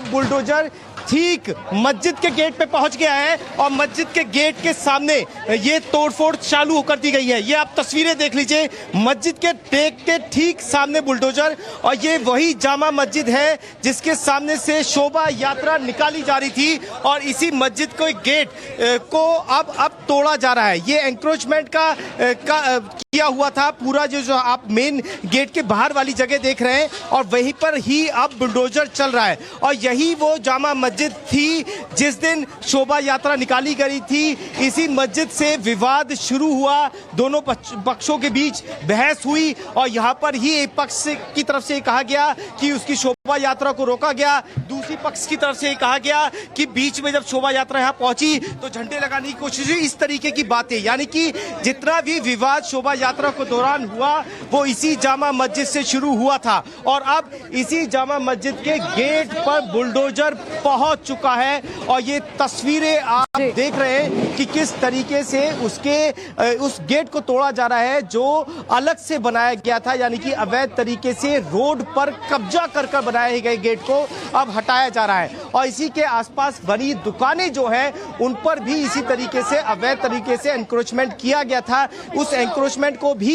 अब बुलडोजर ठीक मस्जिद के गेट पे पहुंच गया है और मस्जिद के गेट के सामने ये तोड़फोड़ चालू होकर दी गई है। ये आप तस्वीरें देख लीजिए, मस्जिद के टेक के ठीक सामने बुलडोजर, और ये वही जामा मस्जिद है जिसके सामने से शोभा यात्रा निकाली जा रही थी और इसी मस्जिद को गेट को अब तोड़ा जा रहा है। ये एंक्रोचमेंट का किया हुआ था पूरा, जो आप मेन गेट के बाहर वाली जगह देख रहे हैं, और वहीं पर ही अब बुलडोजर चल रहा है। और यही वो जामा मस्जिद थी जिस दिन शोभा यात्रा निकाली गई थी। इसी मस्जिद से विवाद शुरू हुआ, दोनों पक्षों के बीच बहस हुई और यहाँ पर ही एक पक्ष की तरफ से कहा गया कि उसकी शोभा यात्रा को रोका गया, दूसरी पक्ष की तरफ से कहा गया कि बीच में जब शोभा यात्रा यहाँ पहुंची तो झंडे लगाने की कोशिश हुई। इस तरीके की बातें, यानी कि जितना भी विवाद शोभा यात्रा के दौरान हुआ वो इसी जामा मस्जिद से शुरू हुआ था और अब इसी जामा मस्जिद के गेट पर बुलडोजर पहुंच चुका है। और ये तस्वीरें आप देख रहे हैं कि किस तरीके से उस गेट को तोड़ा जा रहा है जो अलग से बनाया गया था, यानी कि अवैध तरीके से रोड पर कब्जा कर बनाए गए गेट को अब हटाया जा रहा है। और इसी के आसपास बनी दुकानें जो है उन पर भी इसी तरीके से अवैध तरीके से एंक्रोचमेंट किया गया था, उस एंक्रोचमेंट को भी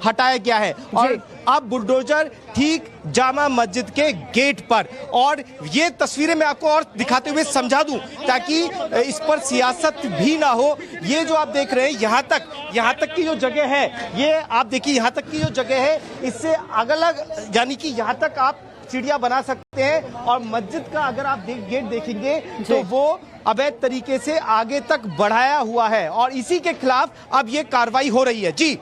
हटाया गया है। और अब बुलडोजर ठीक जामा मस्जिद के गेट पर, और ये तस्वीरें मैं आपको और दिखाते हुए समझा दूं ताकि इस पर सियासत भी ना हो। ये जो आप देख रहे हैं यहाँ तक की जो जगह है, ये आप देखिए यहाँ तक की जो जगह है, इससे अलग, यानी कि यहाँ तक आप सीढ़ियां बना सकते हैं। और मस्जिद का अगर आप गेट देखेंगे तो वो अवैध तरीके से आगे तक बढ़ाया हुआ है और इसी के खिलाफ अब ये कार्रवाई हो रही है। जी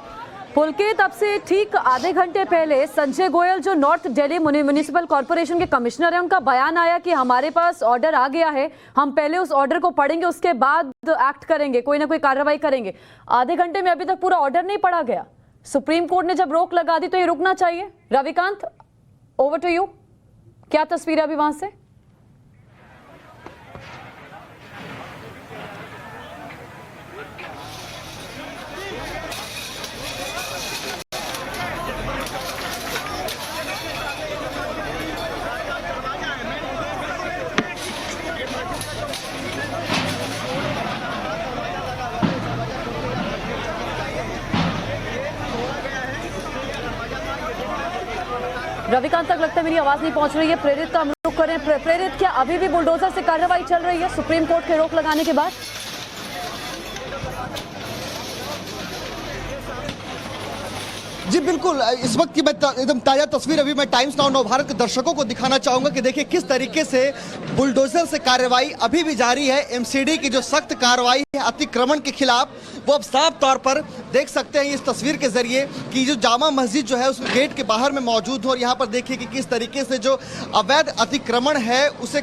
पुलकित, अब से ठीक आधे घंटे पहले संजय गोयल जो नॉर्थ दिल्ली म्युनिसिपल कॉर्पोरेशन के कमिश्नर हैं, उनका बयान आया कि हमारे पास ऑर्डर आ गया है, हम पहले उस ऑर्डर को पढ़ेंगे, उसके बाद एक्ट करेंगे, कोई ना कोई कार्रवाई करेंगे। आधे घंटे में अभी तक पूरा ऑर्डर नहीं पढ़ा गया। सुप्रीम कोर्ट ने जब रोक लगा दी तो ये रुकना चाहिए। रविकांत, ओवर टू यू, क्या तस्वीर है अभी वहां से? रविकांत तक लगता है मेरी आवाज नहीं पहुंच रही है। प्रेरित का हम रुख करें। प्रेरित, क्या अभी भी बुलडोजर से कार्रवाई चल रही है सुप्रीम कोर्ट के रोक लगाने के बाद? जी बिल्कुल, इस वक्त की मैं एकदम ताजा तस्वीर अभी मैं टाइम्स नाउ नवभारत के दर्शकों को दिखाना चाहूंगा कि देखिए किस तरीके से बुलडोजर से कार्रवाई अभी भी जारी है। एमसीडी की जो सख्त कार्रवाई है अतिक्रमण के खिलाफ, वो अब साफ तौर पर देख सकते हैं इस तस्वीर के जरिए कि जो जामा मस्जिद जो है उस गेट के बाहर में मौजूद हो, और यहाँ पर देखिए कि किस तरीके से जो अवैध अतिक्रमण है उसे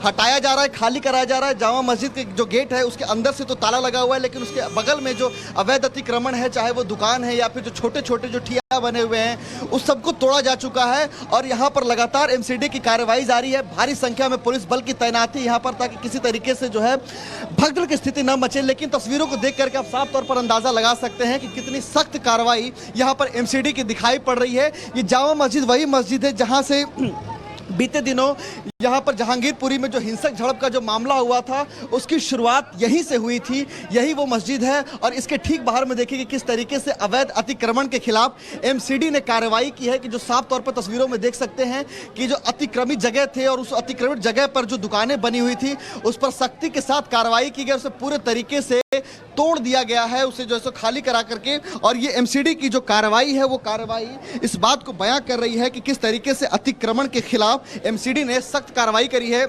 हटाया जा रहा है, खाली कराया जा रहा है। जामा मस्जिद के जो गेट है उसके अंदर से तो ताला लगा हुआ है, लेकिन उसके बगल में जो अवैध अतिक्रमण है, चाहे वो दुकान है या फिर जो छोटे छोटे जो ठिया बने हुए हैं, उस सबको तोड़ा जा चुका है। और यहाँ पर लगातार एमसीडी की कार्रवाई जारी है। भारी संख्या में पुलिस बल की तैनाती यहाँ पर, ताकि किसी तरीके से जो है भगदड़ की स्थिति न मचे। लेकिन तस्वीरों को देख करके आप साफ तौर पर अंदाजा लगा सकते हैं कि कितनी सख्त कार्रवाई यहाँ पर एमसीडी की दिखाई पड़ रही है। ये जामा मस्जिद वही मस्जिद है जहाँ से बीते दिनों यहाँ पर जहांगीरपुरी में जो हिंसक झड़प का जो मामला हुआ था उसकी शुरुआत यहीं से हुई थी। यही वो मस्जिद है और इसके ठीक बाहर में देखिए कि किस तरीके से अवैध अतिक्रमण के खिलाफ एमसीडी ने कार्रवाई की है, कि जो साफ तौर पर तस्वीरों में देख सकते हैं कि जो अतिक्रमित जगह थे और उस अतिक्रमित जगह पर जो दुकानें बनी हुई थी उस पर सख्ती के साथ कार्रवाई की गई, उसे पूरे तरीके से तोड़ दिया गया है, उसे जो है खाली करा करके। और ये एमसीडी की जो कार्रवाई है वो कार्रवाई इस बात को बयां कर रही है कि किस तरीके से अतिक्रमण के खिलाफ एमसीडी ने सख्त कार्रवाई करी है।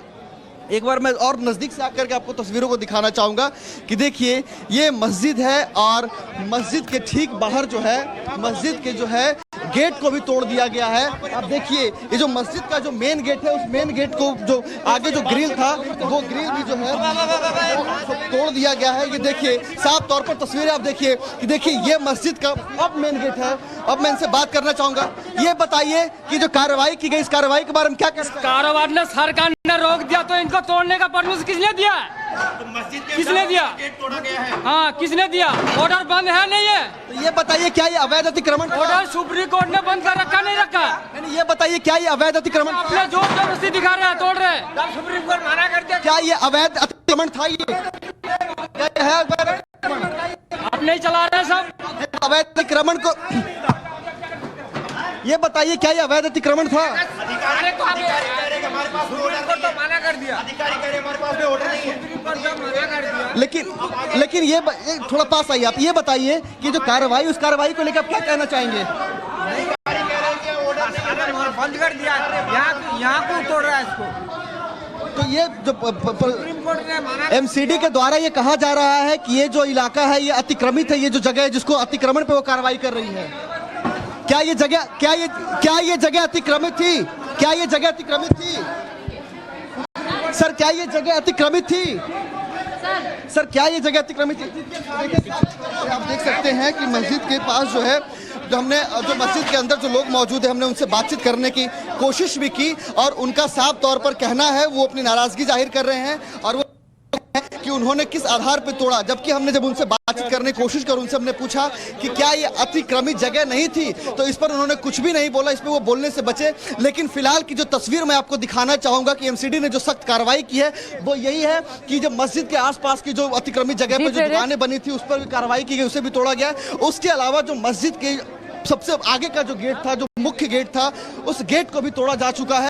एक बार मैं और नजदीक से आकर के आपको तस्वीरों को दिखाना चाहूंगा कि देखिए ये मस्जिद है और मस्जिद के ठीक बाहर जो है मस्जिद के जो है गेट को भी तोड़ दिया गया है। आप देखिए ये जो मस्जिद का जो मेन गेट है उस मेन गेट को जो आगे जो ग्रिल था वो ग्रिल भी जो है तोड़ दिया गया है। ये देखिए साफ तौर पर तस्वीरें आप देखिए कि देखिए ये मस्जिद का अब मेन गेट है। अब मैं इनसे बात करना चाहूंगा, ये बताइए कि जो कार्रवाई की गई इस कार्रवाई के बारे में क्या कहना? कार्रवाई सरकार ने रोक दिया तो इनको तोड़ने का परमिशन किसने दिया? किसने दिया? हाँ, किसने दिया? ऑर्डर बंद है नहीं है? तो ये बताइए क्या ये अवैध अतिक्रमण था? ऑर्डर सुप्रीम कोर्ट ने बंद कर रखा नहीं रखा? नहीं, ये बताइए क्या ये अवैध अतिक्रमण था? अपने जोर जबरदस्ती दिखा रहे हैं, तोड़ रहे हैं। जब सुप्रीम कोर्ट मना कर दिया, क्या ये अवैध अतिक्रमण था? ये क्या ये है अवैध अतिक्रमण? आप नहीं चला रहे सब। अवैध अतिक्रमण को ये बताइए क्या ये अवैध अतिक्रमण था? अरे तो सुप्रीम कोर्ट तो मना कर दिया। सुप्रीम कोर्ट जब मना कर दिया, लेकिन ये थोड़ा पास आइए, आप ये बताइए कि जो कार्रवाई, उस कार्रवाई को लेकर आप क्या कहना चाहेंगे? बंद कर दिया। यहाँ को तोड़ रहा है इसको। तो ये जो सुप्रीम कोर्ट ने मना एमसीडी के द्वारा ये कहा जा रहा है कि ये जो इलाका है ये अतिक्रमित है, ये जो जगह है जिसको अतिक्रमण पे वो कार्रवाई कर रही है। क्या ये जगह अतिक्रमित थी? क्या ये जगह अतिक्रमित थी? सर क्या ये जगह अतिक्रमित थी? सर क्या ये जगह अतिक्रमित थी? देखिए आप देख सकते हैं कि मस्जिद के पास जो है, जो मस्जिद के अंदर जो लोग मौजूद है, हमने उनसे बातचीत करने की कोशिश भी की और उनका साफ तौर पर कहना है, वो अपनी नाराजगी जाहिर कर रहे हैं और वो कि उन्होंने किस आधार पर तोड़ा। जबकि हमने जब उनसे बातचीत करने की कोशिश कर उनसे हमने पूछा कि क्या ये अतिक्रमित जगह नहीं थी, तो इस पर उन्होंने कुछ भी नहीं बोला, इस पर वो बोलने से बचे। लेकिन फिलहाल की जो तस्वीर मैं आपको दिखाना चाहूंगा कि एमसीडी ने जो सख्त कार्रवाई की है वो यही है कि जब मस्जिद के आसपास की जो अतिक्रमित जगह पर जो दुकानें बनी थी उस पर भी कार्रवाई की गई, उसे भी तोड़ा गया। उसके अलावा जो मस्जिद के सबसे आगे का जो गेट था, जो मुख्य गेट था, उस गेट को भी तोड़ा जा चुका है।